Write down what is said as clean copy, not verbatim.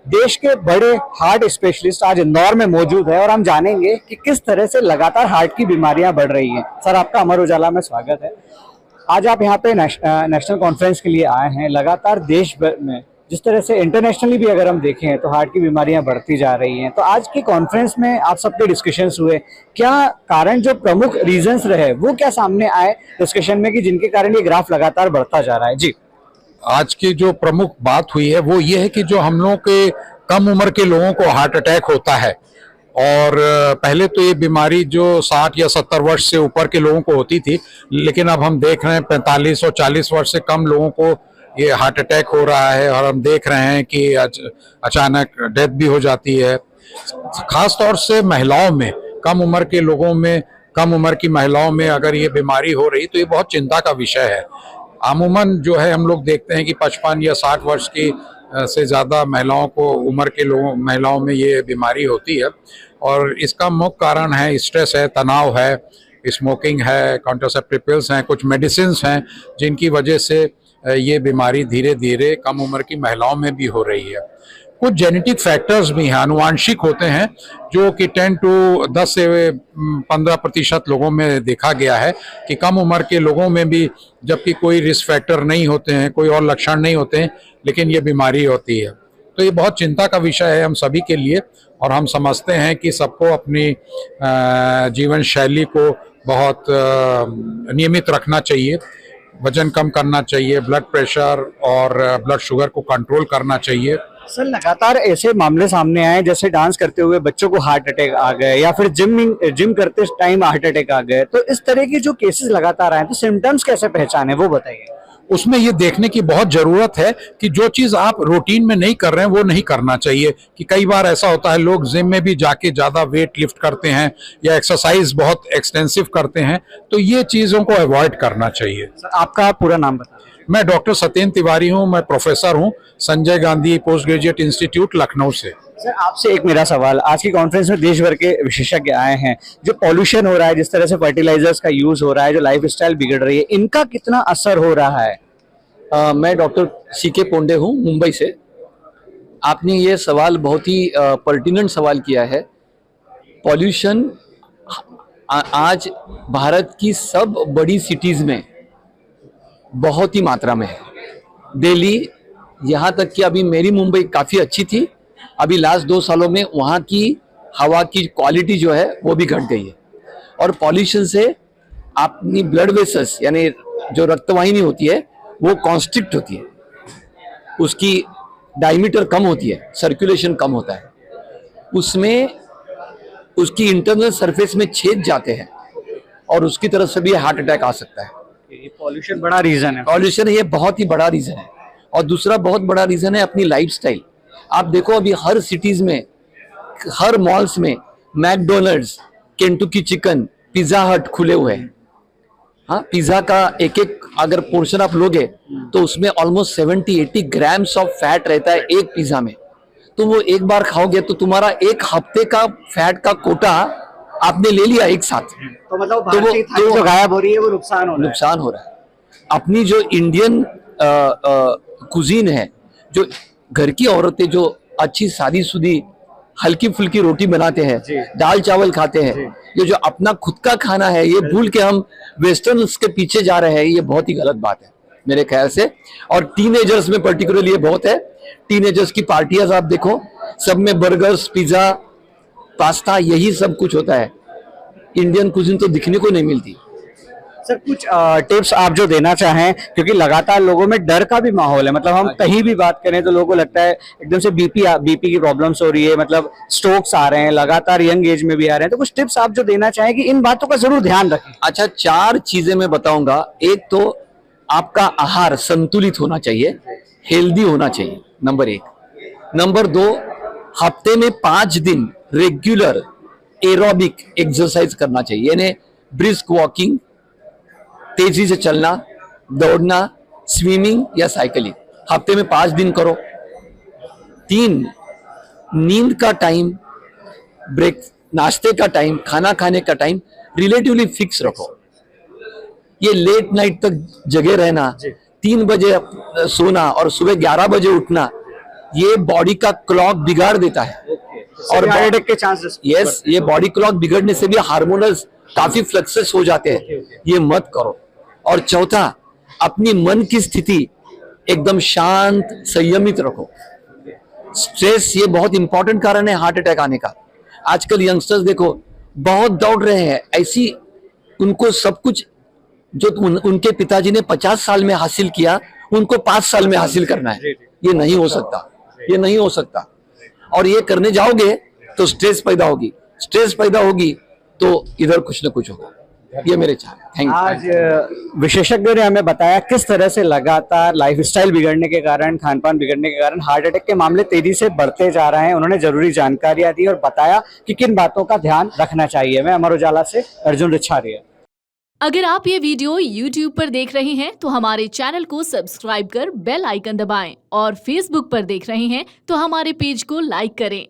देश के बड़े हार्ट स्पेशलिस्ट आज इंदौर में मौजूद है और हम जानेंगे कि किस तरह से लगातार हार्ट की बीमारियां बढ़ रही हैं। सर, आपका अमर उजाला में स्वागत है। आज आप यहाँ पे नेशनल कॉन्फ्रेंस के लिए आए हैं। लगातार देश भर में जिस तरह से इंटरनेशनली भी अगर हम देखें तो हार्ट की बीमारियां बढ़ती जा रही हैं, तो आज की कॉन्फ्रेंस में आप सबके डिस्कशंस हुए, क्या कारण जो प्रमुख रीजंस रहे वो क्या सामने आए डिस्कशन में कि जिनके कारण ये ग्राफ लगातार बढ़ता जा रहा है? जी, आज की जो प्रमुख बात हुई है वो ये है कि जो हम लोगों के कम उम्र के लोगों को हार्ट अटैक होता है, और पहले तो ये बीमारी जो 60 या 70 वर्ष से ऊपर के लोगों को होती थी, लेकिन अब हम देख रहे हैं 45 और 40 वर्ष से कम लोगों को ये हार्ट अटैक हो रहा है, और हम देख रहे हैं कि अचानक डेथ भी हो जाती है। खास तौर से महिलाओं में, कम उम्र के लोगों में, कम उम्र की महिलाओं में अगर ये बीमारी हो रही तो ये बहुत चिंता का विषय है। अमूमन जो है हम लोग देखते हैं कि 55 या 60 वर्ष की से ज़्यादा महिलाओं को, उम्र के लोगों महिलाओं में ये बीमारी होती है, और इसका मुख्य कारण है स्ट्रेस है, तनाव है, स्मोकिंग है, कॉन्ट्रासेप्टिव पिल्स हैं, कुछ मेडिसिन्स हैं जिनकी वजह से ये बीमारी धीरे धीरे कम उम्र की महिलाओं में भी हो रही है। कुछ जेनेटिक फैक्टर्स भी हैं, आनुवांशिक होते हैं, जो कि 10 से 15% लोगों में देखा गया है कि कम उम्र के लोगों में भी, जबकि कोई रिस्क फैक्टर नहीं होते हैं, कोई और लक्षण नहीं होते हैं, लेकिन ये बीमारी होती है। तो ये बहुत चिंता का विषय है हम सभी के लिए, और हम समझते हैं कि सबको अपनी जीवन शैली को बहुत नियमित रखना चाहिए, वजन कम करना चाहिए, ब्लड प्रेशर और ब्लड शुगर को कंट्रोल करना चाहिए। सर, लगातार ऐसे मामले सामने आए जैसे डांस करते हुए बच्चों को हार्ट अटैक आ गए, या फिर जिम करते टाइम हार्ट अटैक आ गए, तो इस तरह की जो केसेस लगातार आए, तो सिम्टम्स कैसे पहचाने वो बताइए। उसमें ये देखने की बहुत जरूरत है कि जो चीज आप रूटीन में नहीं कर रहे हैं वो नहीं करना चाहिए। कि कई बार ऐसा होता है, लोग जिम में भी जाके ज्यादा वेट लिफ्ट करते हैं या एक्सरसाइज बहुत एक्सटेंसिव करते हैं, तो ये चीजों को अवॉइड करना चाहिए। सर, आपका पूरा नाम बताइए। मैं डॉक्टर सत्येंद्र तिवारी हूँ, मैं प्रोफेसर हूँ Sanjay Gandhi post graduate institute Lucknow से। सर, आपसे एक मेरा सवाल, आज की कॉन्फ्रेंस में देश भर के विशेषज्ञ आए हैं, जो पॉल्यूशन हो रहा है, जिस तरह से फर्टिलाइजर्स का यूज हो रहा है, जो लाइफस्टाइल बिगड़ रही है, इनका कितना असर हो रहा है? मैं डॉक्टर सीके पोंडे हूँ मुंबई से। आपने ये सवाल बहुत ही पर्टिनेंट सवाल किया है। पॉल्यूशन आज भारत की सब बड़ी सिटीज़ में बहुत ही मात्रा में है। दिल्ली, यहाँ तक कि अभी मेरी मुंबई काफ़ी अच्छी थी, अभी लास्ट 2 सालों में वहाँ की हवा की क्वालिटी जो है वो भी घट गई है। और पॉल्यूशन से अपनी ब्लड वेसल्स यानी जो रक्तवाहिनी होती है वो कॉन्स्ट्रिक्ट होती है, उसकी डायमीटर कम होती है, सर्कुलेशन कम होता है, उसमें उसकी इंटरनल सरफेस में छेद जाते हैं, और उसकी तरफ से भी हार्ट अटैक आ सकता है। ये पॉल्यूशन बड़ा रीजन है। पॉल्यूशन ये बहुत ही बड़ा रीजन है। और दूसरा बहुत बड़ा रीजन है अपनी लाइफस्टाइल। आप देखो अभी हर सिटीज में, हर मॉल्स में मैकडोनल्ड्स, केंटुकी चिकन, पिज्जा हट खुले हुए हैं। हाँ, पिज्जा का एक एक अगर पोर्शन आप लोगे तो उसमें ऑलमोस्ट 70-80 ग्राम्स ऑफ फैट रहता है एक पिज्जा में। तो वो एक बार खाओगे तो तुम्हारा एक हफ्ते का फैट का कोटा आपने ले लिया एक साथ। तो मतलब भारतीय थाली जो गायब हो रही है वो नुकसान हो रहा है। अपनी जो इंडियन कुजीन है, जो घर की औरतें जो अच्छी शादीशुदी हल्की फुल्की रोटी बनाते हैं, दाल चावल खाते हैं, ये जो अपना खुद का खाना है ये भूल के हम वेस्टर्न के पीछे जा रहे हैं, ये बहुत ही गलत बात है मेरे ख्याल से। और टीनेजर्स में पर्टिकुलरली ये बहुत है। टीनेजर्स की पार्टियां आप देखो, सब में बर्गर्स, पिज्जा, पास्ता, यही सब कुछ होता है। इंडियन कुजिन तो दिखने को नहीं मिलती। सर, कुछ टिप्स आप जो देना चाहें, क्योंकि लगातार लोगों में डर का भी माहौल है, मतलब हम कहीं भी बात करें तो लोगों को लगता है एकदम से बीपी की प्रॉब्लम्स हो रही है, मतलब स्ट्रोक्स आ रहे हैं, लगातार यंग एज में भी आ रहे हैं, तो कुछ टिप्स आप जो देना चाहें कि इन बातों का जरूर ध्यान रखें। अच्छा, 4 चीजें मैं बताऊंगा। एक तो आपका आहार संतुलित होना चाहिए, हेल्दी होना चाहिए, नंबर 1। नंबर 2, हफ्ते में 5 दिन रेगुलर एरोबिक एक्सरसाइज करना चाहिए, यानी ब्रिस्क वॉकिंग, तेजी से चलना, दौड़ना, स्विमिंग या साइकिलिंग, हफ्ते में 5 दिन करो। 3, नींद का टाइम, नाश्ते का टाइम, खाना खाने का टाइम रिलेटिवली फिक्स रखो। ये लेट नाइट तक जगे रहना, 3 बजे सोना और सुबह 11 बजे उठना, ये बॉडी का क्लॉक बिगाड़ देता है और हार्ट अटैक के चांसेस यस, ये बॉडी क्लॉक बिगड़ने से भी हार्मोनल काफी फ्लक्सेस हो जाते हैं। ये मत करो। और चौथा, अपनी मन की स्थिति एकदम शांत संयमित रखो। स्ट्रेस ये बहुत इंपॉर्टेंट कारण है हार्ट अटैक आने का। आजकल यंगस्टर्स देखो बहुत दौड़ रहे हैं, ऐसी उनको सब कुछ जो उनके पिताजी ने 50 साल में हासिल किया उनको 5 साल में हासिल करना है। ये नहीं हो सकता, ये नहीं हो सकता। और ये करने जाओगे तो स्ट्रेस पैदा होगी, स्ट्रेस पैदा होगी तो इधर कुछ ना कुछ होगा। ये मेरे चाह। Thank you. आज विशेषज्ञों ने हमें बताया किस तरह से लगातार लाइफस्टाइल बिगड़ने के कारण, खान पान बिगड़ने के कारण हार्ट अटैक के मामले तेजी से बढ़ते जा रहे हैं। उन्होंने जरूरी जानकारियां दी और बताया कि किन बातों का ध्यान रखना चाहिए। मैं अमर उजाला से अर्जुन रिछारिया। अगर आप ये वीडियो YouTube पर देख रहे हैं तो हमारे चैनल को सब्सक्राइब कर बेल आइकन दबाएं और Facebook पर देख रहे हैं तो हमारे पेज को लाइक करें।